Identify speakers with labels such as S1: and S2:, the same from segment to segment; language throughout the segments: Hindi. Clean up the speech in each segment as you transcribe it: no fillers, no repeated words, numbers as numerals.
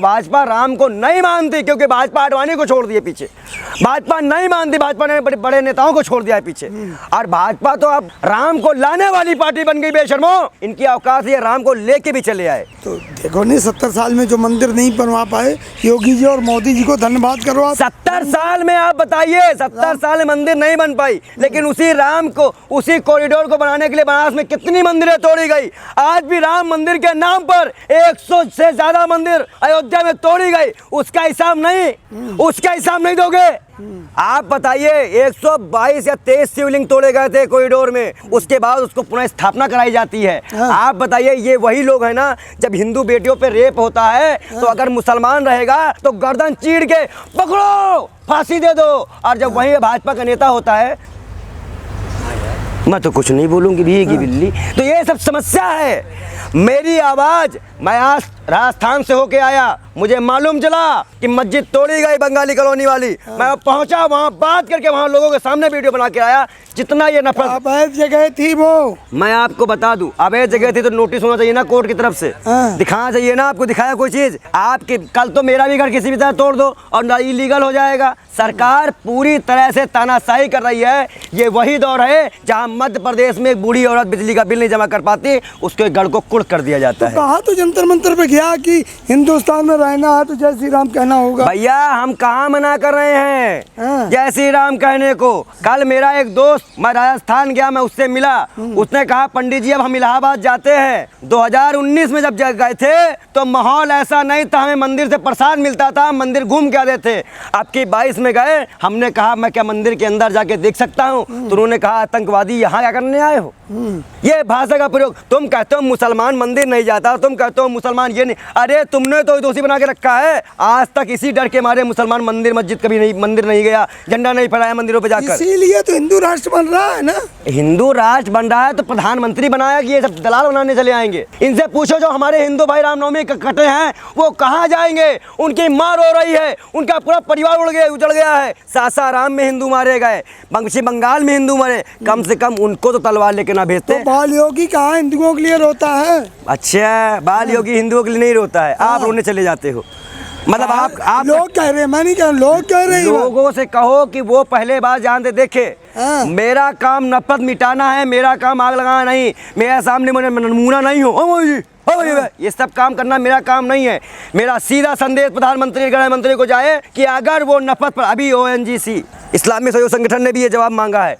S1: भाजपा राम को नहीं मानती क्योंकि भाजपा आडवाणी को छोड़ दिए पीछे। भाजपा नहीं मानती, भाजपा ने बड़े बड़े नेताओं को छोड़ दिया है पीछे। और भाजपा तो अब राम को लाने वाली पार्टी बन गई। बेशर्मो, इनकी औकात ये राम को लेके भी चले आए।
S2: तो देखो नहीं, 70 साल में जो मंदिर नहीं बनवा पाए, योगी जी और मोदी जी को धन्यवाद करो आप।
S1: 70 साल में आप बताइए, 70 साल में मंदिर नहीं बन पाई, लेकिन उसी राम को, उसी कॉरिडोर को बनाने के लिए बनारस में कितनी मंदिरें तोड़ी गई। आज भी राम मंदिर के नाम पर 100 से ज्यादा मंदिर अयोध्या में तोड़ी गई। उसका हिसाब नहीं दोगे? आप बताइए, 122 या 23 शिवलिंग तोड़े गए थे कॉरिडोर में, उसके बाद उसको पुनः स्थापना कराई जाती है। आप बताइए, ये वही लोग हैं ना, जब हिंदू बेटियों पे रेप होता है तो अगर मुसलमान रहेगा तो गर्दन चीर के पकड़ो, फांसी दे दो, और जब वही भाजपा का नेता होता है, मैं तो कुछ नहीं बोलूंगी भीगी बिल्ली। तो ये सब समस्या है। मेरी आवाज, मैं आज राजस्थान से होके आया, मुझे मालूम चला कि मस्जिद तोड़ी गई बंगाली कॉलोनी वाली। मैं पहुंचा वहां, बात करके वहां लोगों के सामने वीडियो बना के आया। जितना ये नफरत,
S2: अवैध जगह थी वो,
S1: मैं आपको बता दूं, अवैध जगह थी तो नोटिस होना चाहिए ना कोर्ट की तरफ से, दिखाना चाहिए ना आपको। दिखाया कोई चीज? आपके कल तो मेरा भी घर किसी भी तरह तोड़ दो और इलीगल हो जाएगा। सरकार पूरी तरह से तानाशाही कर रही है। ये वही दौर है जहां मध्य प्रदेश में एक बूढ़ी औरत बिजली का बिल नहीं जमा कर पाती, उसके गढ़ को कुड़ कर दिया जाता है।
S2: कहा तो जंतर मंतर पे गया कि हिंदुस्तान में रहना है तो जय श्री राम कहना होगा।
S1: भैया, हम कहाँ मना कर रहे हैं जय श्री राम कहने को। कल मेरा एक दोस्त, मैं राजस्थान गया, मैं उससे मिला, उसने कहा पंडित जी अब हम इलाहाबाद जाते हैं। 2019 में जब गए थे तो माहौल ऐसा नहीं था, हमें मंदिर से प्रसाद मिलता था, मंदिर घूम के आते थे। अब की 22 में गए, हमने कहा मैं क्या मंदिर के अंदर जाके देख सकता हूँ? तो उन्होंने कहा आतंकवादी यहाँ क्या करने आए हो? ये भाषा का प्रयोग। तुम कहते हो मुसलमान मंदिर नहीं जाता, तुम कहते हो मुसलमान ये नहीं। अरे तुमने तो दोषी बना के रखा है। आज तक इसी डर के मारे मुसलमान मंदिर मस्जिद कभी नहीं, मंदिर नहीं गया, झंडा नहीं फहराया मंदिरों पे जाकर।
S2: इसीलिए तो हिंदू राष्ट्र बन रहा है ना।
S1: हिंदू राष्ट्र बन रहा है तो प्रधानमंत्री बनाया कि ये सब दलाल बनाने चले आएंगे? इनसे पूछो जो हमारे हिंदू भाई रामनवमी कटे हैं वो कहाँ जाएंगे? उनकी माँ रो रही है, उनका पूरा परिवार उजड़ गया है। सासाराम में हिंदू मारे गए, पश्चिम बंगाल में हिंदू मरे, कम से कम उनको तो तलवार लेके ना भेजते।
S2: तो बाल योगी कहाँ हिंदुओं के लिए रोता है?
S1: अच्छा, बाल योगी हिंदुओं के लिए नहीं रोता है, आप रोने चले जाते हो। मतलब आप
S2: लोग कह रहे हैं, मैं नहीं कह रहा, लोग कह रहे हैं।
S1: लोगों से कहो कि वो पहले बार जानते देखे। मेरा काम नफरत मिटाना है, मेरा काम आग लगाना नहीं। मेरे सामने मुझे नमूना नहीं हो ये सब काम करना मेरा काम नहीं है। मेरा सीधा संदेश प्रधानमंत्री, गृह मंत्री को जाए कि अगर वो नफरत पर, अभी ONGC इस्लामी सहयोग संगठन ने भी ये जवाब मांगा है।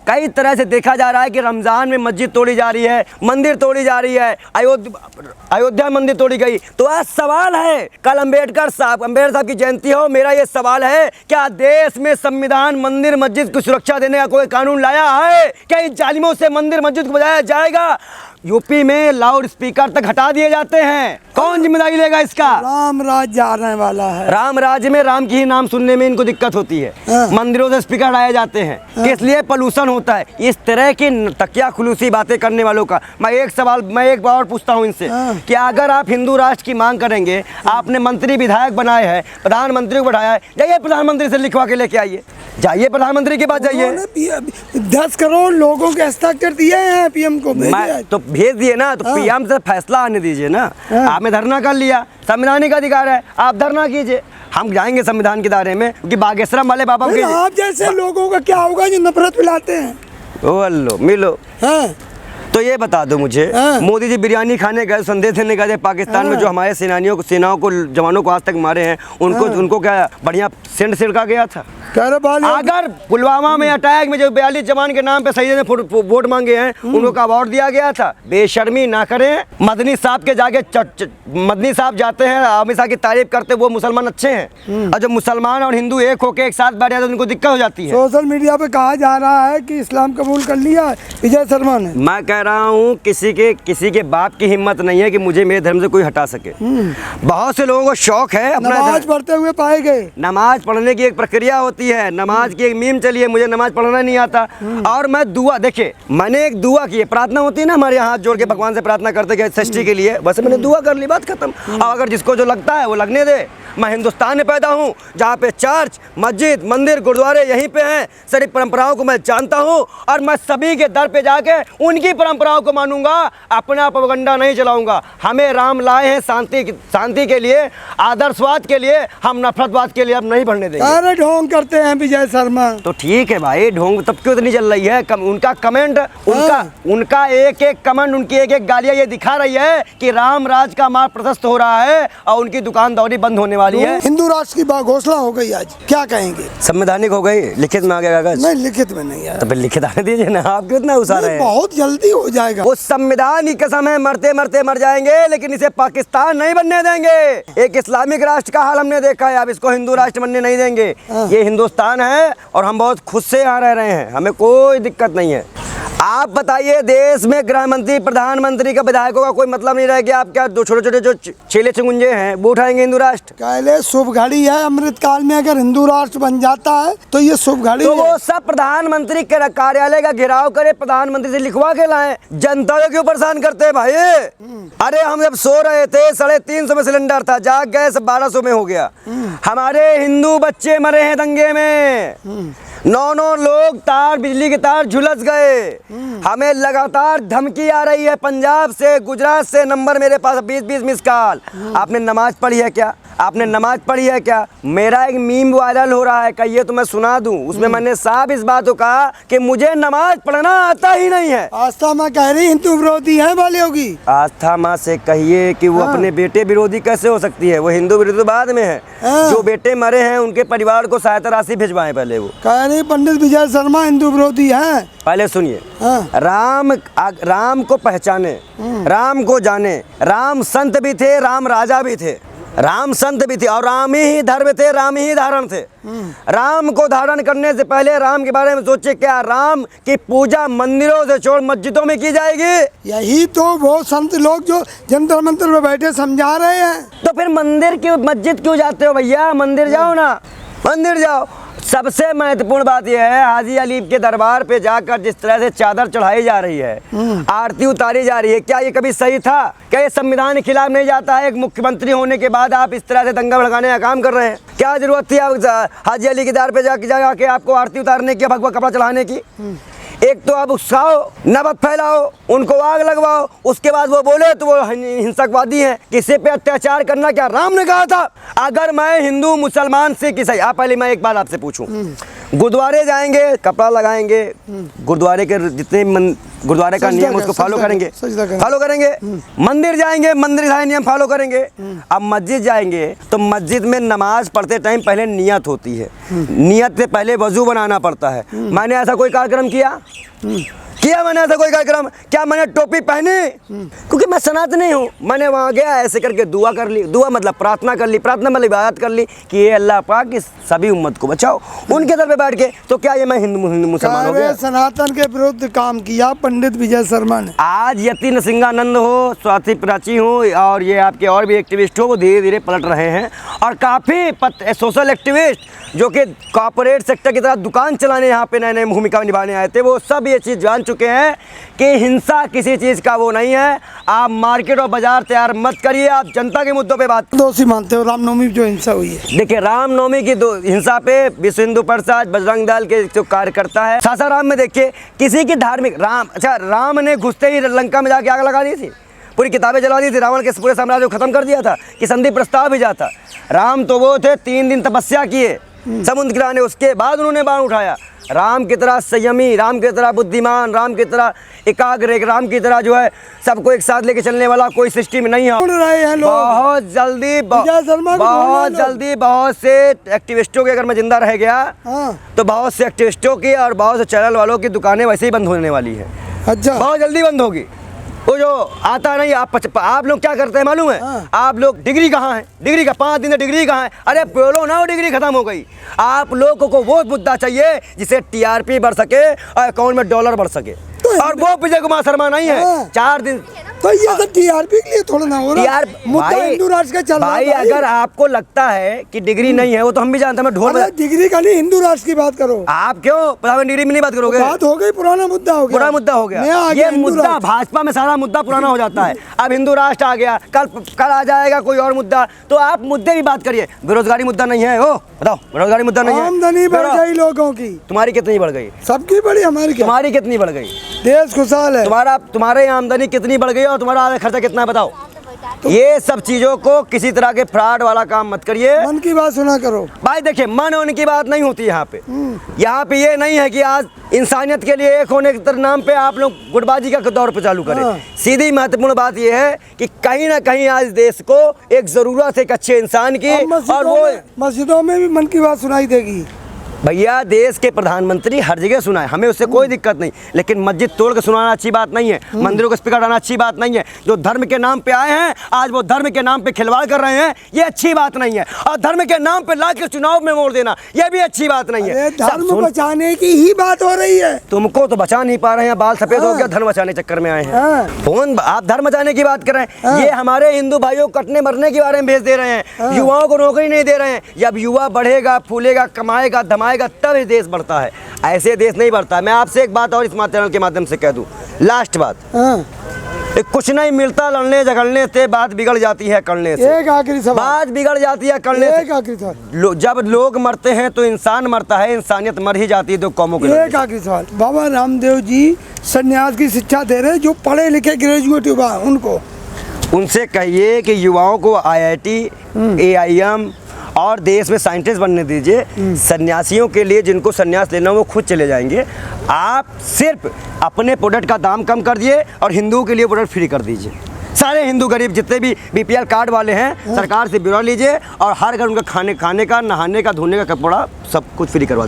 S1: कई तरह से देखा जा रहा है कि रमजान में मस्जिद तोड़ी जा रही है, मंदिर तोड़ी जा रही है, अयोध्या मंदिर तोड़ी गई। तो आज सवाल है, कल अम्बेडकर साहब की जयंती हो, मेरा ये सवाल है, क्या देश में संविधान मंदिर मस्जिद को सुरक्षा देने का कोई कानून लाया है? क्या इन जालिमों से मंदिर मस्जिद को बजाया जाएगा? यूपी में लाउड स्पीकर तक हटा दिए जाते हैं, कौन जिम्मेदारी लेगा इसका?
S2: राम राज्य आने वाला है।
S1: राम राज्य में राम की ही नाम सुनने में इनको दिक्कत होती है। मंदिरों से स्पीकर हटाए जाते हैं, किस लिए? पोल्यूशन होता है। इस तरह की तकिया खुलूसी बातें करने वालों का मैं एक बार और पूछता हूँ इनसे कि अगर आप हिंदू राष्ट्र की मांग करेंगे, आपने मंत्री विधायक बनाए हैं, प्रधानमंत्री को बढ़ाया है, जाइए प्रधानमंत्री से लिखवा के लेके आइए, जाइए प्रधानमंत्री के पास जाइए।
S2: 10 करोड़ लोगों के हस्ताक्षर दिए हैं PM को,
S1: तो भेज दिए ना, तो PM से फैसला आने दीजिए ना। आपने धरना कर लिया, संवैधानिक अधिकार है, आप धरना कीजिए, हम जाएंगे संविधान के दायरे में। क्योंकि बागेश्वरम वाले बाबा के
S2: आप जैसे लोगों का क्या होगा जो नफरत फैलाते हैं?
S1: ओ अल्लो मिलो। तो ये बता दो मुझे, मोदी जी बिरयानी खाने गए, संदेश देने गए थे पाकिस्तान में, जो हमारे सेनाओं को जवानों को आज तक मारे हैं, उनको क्या बढ़िया सेंड छिड़का गया था? अगर पुलवामा में अटैक में जो 42 जवान के नाम पे सही ने वोट मांगे हैं, उनको अवार्ड दिया गया था? बेशर्मी ना करें। मदनी साहब के जाके मदनी साहब जाते हैं, अमित शाह की तारीफ करते, वो मुसलमान अच्छे हैं, और जब मुसलमान और हिंदू एक होके एक साथ बैठ जाते हैं उनको दिक्कत हो जाती है।
S2: सोशल मीडिया पे कहा जा रहा है कि इस्लाम कबूल कर लिया विजय शर्मा ने।
S1: मैं कह रहा हूँ किसी के बाप की हिम्मत नहीं है कि मुझे मेरे धर्म से कोई हटा सके। बहुत से लोगों को शौक है अपना
S2: नमाज पढ़ते हुए पाए गए।
S1: नमाज पढ़ने की एक प्रक्रिया होती है, नमाज की एक मीम चली है, मुझे नमाज पढ़ना नहीं आता। और मैं दुआ, देखिए मैंने एक दुआ की है, प्रार्थना होती है ना हमारे यहाँ, हाथ जोड़ के भगवान से प्रार्थना करते हैं षष्ठी के लिए, बस मैंने दुआ कर ली, बात खत्म। और अगर जिसको जो लगता है वो लगने दे। मैं हिंदुस्तान में पैदा हूँ, जहाँ पे चर्च, मस्जिद, मंदिर, गुरुद्वारे यहीं पे हैं। सारी परंपराओं को मैं जानता हूँ और मैं सभी के दर पे जाके उनकी परंपराओं को मानूंगा, अपना प्रोपेगेंडा नहीं चलाऊंगा। हमें राम लाए हैं शांति के लिए, आदर्शवाद के लिए, हम नफरतवाद के लिए अब नहीं बढ़ने देंगे।
S2: अरे ढोंग करते हैं विजय शर्मा।
S1: तो ठीक है भाई, ढोंग तब क्यों इतनी चल रही है? उनका कमेंट, उनका एक एक कमेंट, उनकी एक एक गालियां ये दिखा रही है कि राम राज का मार्ग प्रशस्त हो रहा है और उनकी दुकानदारी बंद होने वाली है।
S2: हिंदू राष्ट्र की घोषणा हो गई आज, क्या कहेंगे?
S1: संवैधानिक हो गई, लिखित में आ गया कागज?
S2: नहीं, लिखित में नहीं यार।
S1: तो फिर लिखित आने दीजिए ना, आप क्यों इतना उछाल रहे हैं?
S2: बहुत जल्दी हो जाएगा।
S1: वो संविधान की कसम है, मरते मरते मर जाएंगे लेकिन इसे पाकिस्तान नहीं बनने देंगे। एक इस्लामिक राष्ट्र का हाल हमने देखा है, अब इसको हिंदू राष्ट्र बनने नहीं देंगे। ये हिंदुस्तान है और हम बहुत खुद से यहाँ रह रहे हैं, हमें कोई दिक्कत नहीं है। आप बताइए, देश में गृह मंत्री, प्रधानमंत्री का, विधायकों का कोई मतलब नहीं रह गया। आप क्या दो छोटे छोटे जो चेले चुंगुंजे हैं वो उठाएंगे हिंदू राष्ट्र?
S2: पहले शुभ घड़ी है, अमृत काल में अगर हिंदू राष्ट्र बन जाता है तो ये शुभ घड़ी
S1: तो
S2: है।
S1: वो सब प्रधानमंत्री के कार्यालय का घेराव करे, प्रधानमंत्री से लिखवा के लाएं। जनता को क्यों परेशान करते हैं भाई? अरे हम जब सो रहे थे 350 में सिलेंडर था, जाग गए 1200 में हो गया। हमारे हिंदू बच्चे मरे हैं दंगे में, 9 लोग बिजली के तार झुलस गए। हमें लगातार धमकी आ रही है पंजाब से, गुजरात से, नंबर मेरे पास 20-20 मिस कॉल। आपने नमाज पढ़ी है क्या? आपने नमाज पढ़ी है क्या? मेरा एक मीम वायरल हो रहा है, कहिए तो मैं सुना दूं। उसमें मैंने साफ इस बात को कहा कि मुझे नमाज पढ़ना आता ही नहीं है।
S2: आस्था माँ कह रही हिंदू विरोधी है वाली होगी।
S1: आस्था माँ से कहिए कि वो अपने बेटे विरोधी कैसे हो सकती है? वो हिंदू विरोधी बाद में है। जो बेटे मरे हैं उनके परिवार को सहायता राशि भिजवाएं पहले। वो
S2: कह रही पंडित विजय शर्मा हिंदू विरोधी है।
S1: पहले सुनिए, राम को पहचाने, राम को जाने। राम संत भी थे, राम राजा भी थे, राम संत भी थे और राम ही धर्म थे, राम ही धारण थे। राम को धारण करने से पहले राम के बारे में सोचे, क्या राम की पूजा मंदिरों से छोड़ मस्जिदों में की जाएगी?
S2: यही तो वो संत लोग जो जंतर मंतर में बैठे समझा रहे हैं।
S1: तो फिर मंदिर क्यों, मस्जिद क्यों जाते हो भैया? मंदिर जाओ ना, मंदिर जाओ। सबसे महत्वपूर्ण बात यह है, हाजी अली के दरबार पे जाकर जिस तरह से चादर चढ़ाई जा रही है, आरती उतारी जा रही है, क्या ये कभी सही था? क्या ये संविधान के खिलाफ नहीं जाता है? एक मुख्यमंत्री होने के बाद आप इस तरह से दंगा भड़काने का काम कर रहे हैं। क्या जरूरत थी आप हाजी अली के दरबार पे जाके आपको आरती उतारने की, भगवा कपड़ा चढ़ाने की? एक तो आप उकसाओ, नफरत फैलाओ, उनको आग लगवाओ, उसके बाद वो बोले तो वो हिंसकवादी हैं। किसी पे अत्याचार करना क्या राम ने कहा था? अगर मैं हिंदू, मुसलमान, सिख, ईसाई, आप पहले मैं एक बात आपसे पूछूं, गुरुद्वारे जाएंगे, कपड़ा लगाएंगे, गुरुद्वारे के जितने गुरुद्वारे का नियम उसको फॉलो करेंगे, मंदिर जाएंगे, मंदिर का नियम फॉलो करेंगे। अब मस्जिद जाएंगे तो मस्जिद में नमाज पढ़ते टाइम पहले नियत होती है, नियत से पहले वजू बनाना पड़ता है। मैंने ऐसा कोई कार्यक्रम किया? मैंने ऐसा कोई कार्यक्रम? क्या मैंने टोपी पहनी? क्योंकि मैं सनातनी हूँ। मैंने वहाँ गया, ऐसे करके दुआ कर ली। दुआ मतलब प्रार्थना कर ली, प्रार्थना मतलब इबादत कर ली कि ये अल्लाह पाक इस सभी उम्मत को बचाओ। उनके दर पे बैठ के तो क्या ये मैं हिंदू मुसलमान हो गया?
S2: सनातन के विरुद्ध काम किया पंडित विजय शर्मा ने।
S1: आज यति नरसिंहानंद हो, स्वाति प्राची हो और ये आपके और भी एक्टिविस्ट हो, वो धीरे धीरे पलट रहे हैं और काफ़ी सोशल एक्टिविस्ट जो कि कॉर्पोरेट सेक्टर की तरह दुकान चलाने यहाँ पे नए नए भूमिका निभाने आए थे, वो सब ये चीज़ जान चुके हैं कि हिंसा किसी चीज़ का वो नहीं है। आप मार्केट और बाजार तैयार मत करिए, आप जनता के मुद्दों पे बात।
S2: दोषी मानते हो रामनवमी जो हिंसा हुई है?
S1: देखिए, रामनवमी की हिंसा पे विश्व हिंदू परिषद, बजरंग दल के जो कार्यकर्ता है, सासाराम में देखिए किसी की धार्मिक राम ने घुसते ही लंका में जाके आग लगा दी थी, पूरी किताबें जला दी थी, रावण के पूरे साम्राज्य को खत्म कर दिया था कि संधि प्रस्ताव भेजा था। राम तो वो थे 3 दिन तपस्या किए समुद्र किनारे, उसके बाद उन्होंने बाण उठाया। राम की तरह संयमी, राम की तरह बुद्धिमान, राम की तरह एकाग्र, राम की तरह जो है सबको एक साथ लेके चलने वाला कोई सिस्टम नहीं है। बहुत जल्दी बहुत से एक्टिविस्टों के, अगर मैं जिंदा रह गया तो बहुत से एक्टिविस्टों की और बहुत से चैनल वालों की दुकानें वैसे ही बंद होने वाली है।
S2: अच्छा,
S1: बहुत जल्दी बंद होगी। वो जो आता नहीं, आप लोग क्या करते हैं मालूम है? आप लोग डिग्री कहाँ है, डिग्री का 5 दिन डिग्री कहाँ है? अरे बोलो ना, वो डिग्री खत्म हो गई। आप लोगों को वो मुद्दा चाहिए जिसे टीआरपी बढ़ सके और अकाउंट में डॉलर बढ़ सके, और वो विजय कुमार शर्मा नहीं है। 4 दिन
S2: तो ये सब टीआरपी के लिए थोड़ा ना हो रहा
S1: यार
S2: मुद्दा
S1: भाई,
S2: हिंदू राष्ट्र का चल रहा है
S1: भाई अगर आपको लगता है कि डिग्री नहीं है, वो तो हम भी जानते हैं। मैं ढोल
S2: अरे डिग्री का नहीं, हिंदू राष्ट्र की बात करो।
S1: आप क्यों प्रधानमंत्री डिग्री में नहीं बात करोगे?
S2: बात हो गई, पुराना मुद्दा हो गया,
S1: पुराना मुद्दा हो गया।
S2: नया आ गया
S1: ये
S2: हिंदू
S1: मुद्दा
S2: राष्ट्र।
S1: भाजपा में सारा मुद्दा पुराना हो जाता है। अब हिंदू राष्ट्र आ गया, कल आ जाएगा कोई और मुद्दा, तो आप मुद्दे की बात करिए। बेरोजगारी मुद्दा नहीं है, ओ बताओ, बेरोजगारी मुद्दा नहीं है।
S2: आमदनी बढ़ गई लोगों की,
S1: तुम्हारी कितनी बढ़ गई?
S2: सबकी बढ़ी, हमारी क्या?
S1: तुम्हारी कितनी बढ़ गई?
S2: देश खुशहाल है।
S1: तुम्हारे आमदनी कितनी बढ़ गई और तुम्हारा आधा खर्चा कितना है बताओ? ये सब चीजों को किसी तरह के फ्रॉड वाला काम मत करिए।
S2: मन की बात सुना करो
S1: भाई। देखिए, मन होने की बात नहीं होती यहाँ पे। यहाँ पे ये नहीं है कि आज इंसानियत के लिए एक होने के नाम पे आप लोग गुटबाजी का दौर पे चालू करें।
S2: हाँ।
S1: सीधी महत्वपूर्ण बात ये है कि कहीं ना कहीं आज देश को एक जरूरत है एक अच्छे इंसान की, और वो
S2: मस्जिदों में भी मन की बात सुनाई देगी।
S1: भैया देश के प्रधानमंत्री हर जगह सुनाए, हमें उससे कोई दिक्कत नहीं, लेकिन मस्जिद तोड़ के सुनाना अच्छी बात नहीं है, मंदिरों को स्पीकर डालना अच्छी बात नहीं है। जो धर्म के नाम पे आए हैं, आज वो धर्म के नाम पे खिलवाड़ कर रहे हैं, ये अच्छी बात नहीं है। और धर्म के नाम पे ला के चुनाव में मोड़ देना, ये भी अच्छी बात नहीं है।
S2: धर्म बचाने की ही बात हो रही है।
S1: तुमको तो बचा नहीं पा रहे हैं, बाल सफेद हो गया, धर्म बचाने चक्कर में आए हैं। फोन आप धर्म बचाने की बात कर रहे हैं, ये हमारे हिंदू भाइयों को कटने मरने के बारे में भेज दे रहे हैं, युवाओं को नौकरी नहीं दे रहे हैं। जब युवा बढ़ेगा, फूलेगा, कमाएगा, धमाएगा, तब ये देश बढ़ता है, ऐसे देश नहीं बढ़ता। मैं आपसे एक बात और इस चैनल के माध्यम से कह दूं, लास्ट बात, कुछ नहीं मिलता लड़ने झगड़ने से, बात बिगड़ जाती है करने से।
S2: एक आखिरी सवाल, बात
S1: बिगड़ जाती है करने से।
S2: एक आखिरी सवाल,
S1: जब लोग मरते हैं तो इंसान मरता है, इंसानियत मर ही जाती है दो कौमों के।
S2: एक आखिरी सवाल, बाबा रामदेव जी संन्यास की शिक्षा दे रहे, जो पढ़े लिखे ग्रेजुएट युवा उनको,
S1: उनसे कहिए कि युवाओं को IIT, AIM और देश में साइंटिस्ट बनने दीजिए। सन्यासियों के लिए जिनको सन्यास लेना वो खुद चले जाएंगे। आप सिर्फ अपने प्रोडक्ट का दाम कम कर दिए और हिंदुओं के लिए प्रोडक्ट फ्री कर दीजिए। सारे हिंदू गरीब जितने भी BPL कार्ड वाले हैं, सरकार से ब्यौरा लीजिए और हर घर उनका खाने का, नहाने का, धोने का कपड़ा सब कुछ फ्री करवा